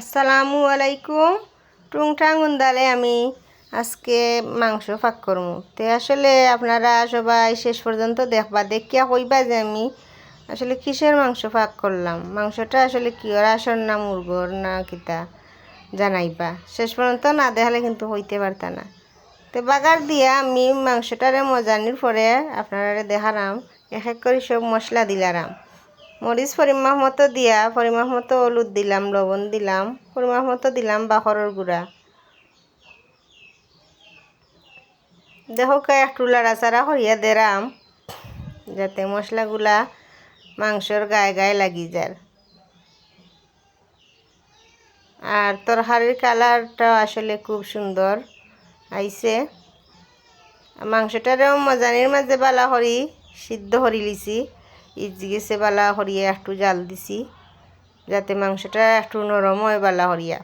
আসসালামু আলাইকুম। টুংটাং উন্দালে আমি আজকে মাংস ফাঁক করবো। তো আসলে আপনারা সবাই শেষ পর্যন্ত দেখবা, দেখিয়া কইবা যে আমি আসলে কিসের মাংস ফাঁক করলাম, মাংসটা আসলে কি আসর না মুরগোর না কিতা জানাইবা। শেষ পর্যন্ত না দেখালে কিন্তু হইতে পারতা না। তো বাগার দিয়া আমি মাংসটারে মজানির পরে আপনারা দেখারাম এক এক করে সব মশলা দিলারাম। মরিচ পরিমাণ মতো দিয়া, পরিমাণ মতো হলুদ দিলাম, লবণ দিলাম, পরিমাণ মতো দিলাম বাখরের গুঁড়া। দেখো একটু লাড়াচাড়া করিয়া দেরাম যাতে মশলাগুলা মাংসর গায়ে গায়ে লাগি যায়। আর তরকারির কালারটা আসলে খুব সুন্দর আইছে। মাংসটারেও মজানির মাঝে বালা করি সিদ্ধ করি লিছি, গেছে বালা করিয়া একটু জাল দিছি যাতে মাংসটা একটু নরম হয় বালা করিয়া।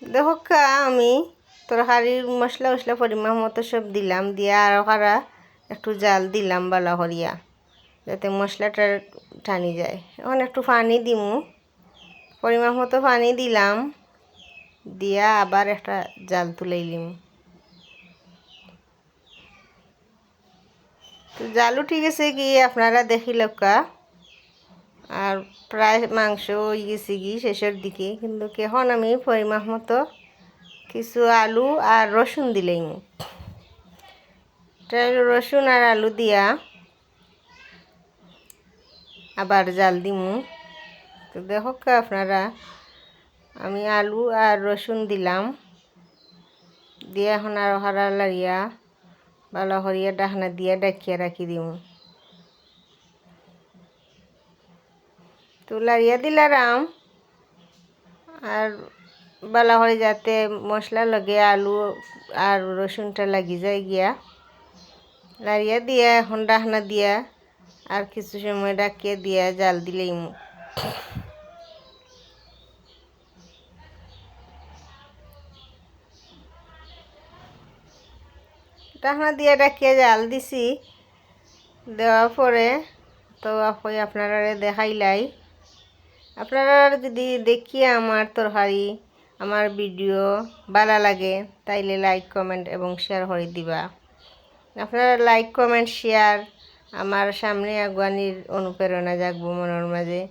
দেখো আমি তরকারির মশলা উশলা পরিমাণ মতো সব দিলাম, দিয়া আরও কারা একটু জাল দিলাম বালা করিয়া যাতে মশলাটা টানি যায়। এখন একটু পানি দিমু, পরিমাণ মতো পানি দিলাম, দিয়া আবার একটা জাল তুলাইলিম। তো জাল উঠে গেছে কি আপনারা দেখি লক্কা। আর প্রায় মাংস হয়ে গেছে কি শেষের দিকে, কিন্তু এখন আমি পরিমাণ মতো কিছু আলু আর রসুন দিলাম। রসুন আর আলু দিয়া আবার জাল দিমু। তো দেখো আপনারা আমি আলু আর রসুন দিলাম, দিয়ে এখন আরও হারা লাড়িয়া ভালো করিয়া ডাকনা দিয়া ডাকিয়া রাখি দিমু। তো লাড়িয়া দিলাম আর বালা করে যাতে মশলা লগে আলু আর রসুনটা লাগি যায় গিয়া লাড়িয়া দিয়া এখন ডাকনা দিয়া আর কিছু সময় ডাকিয়ে দিয়া জাল দিলেই ডাকনা দিয়ে ডাকিয়ে জাল দিছি। দেওয়ার পরে তো আপনারা দেখাইলাই। আপনারা যদি দেখিয়ে আমার তরকারি আমার ভিডিও ভালো লাগে তাইলে লাইক কমেন্ট এবং শেয়ার করে দিবা। আপনারা লাইক কমেন্ট শেয়ার আমার সামনে আগুয়ানির অনুপ্রেরণা জাগবো মনের মাঝে।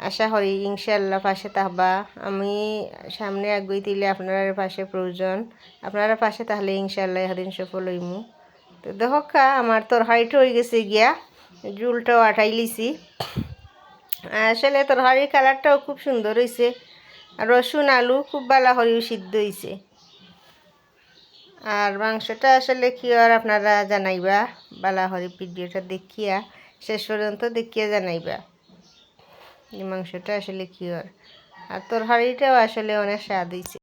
আশা করি ইনশাল্লাহ পাশে থাকবা। আমি সামনে আগুই দিলে আপনার পাশে প্রয়োজন, আপনারা পাশে তাহলে ইনশাল্লাহ একদিন সফল হইমু। তো দেখো আমার তরকারিটা হয়ে গেছে গিয়া, জুলটাও আটাই লিছি। আসলে তরকারির কালারটাও খুব সুন্দর হয়েছে, রসুন আলু খুব ভালো করেও সিদ্ধ হয়েছে। আর মাংসটা আসলে কি আর আপনারা জানাইবা বালা করে ভিডিওটা দেখিয়া শেষ পর্যন্ত দেখিয়া জানাইবা এই মাংসটা আসলে কি আর তরকারিটাও আসলে অনেক স্বাদ হয়েছে।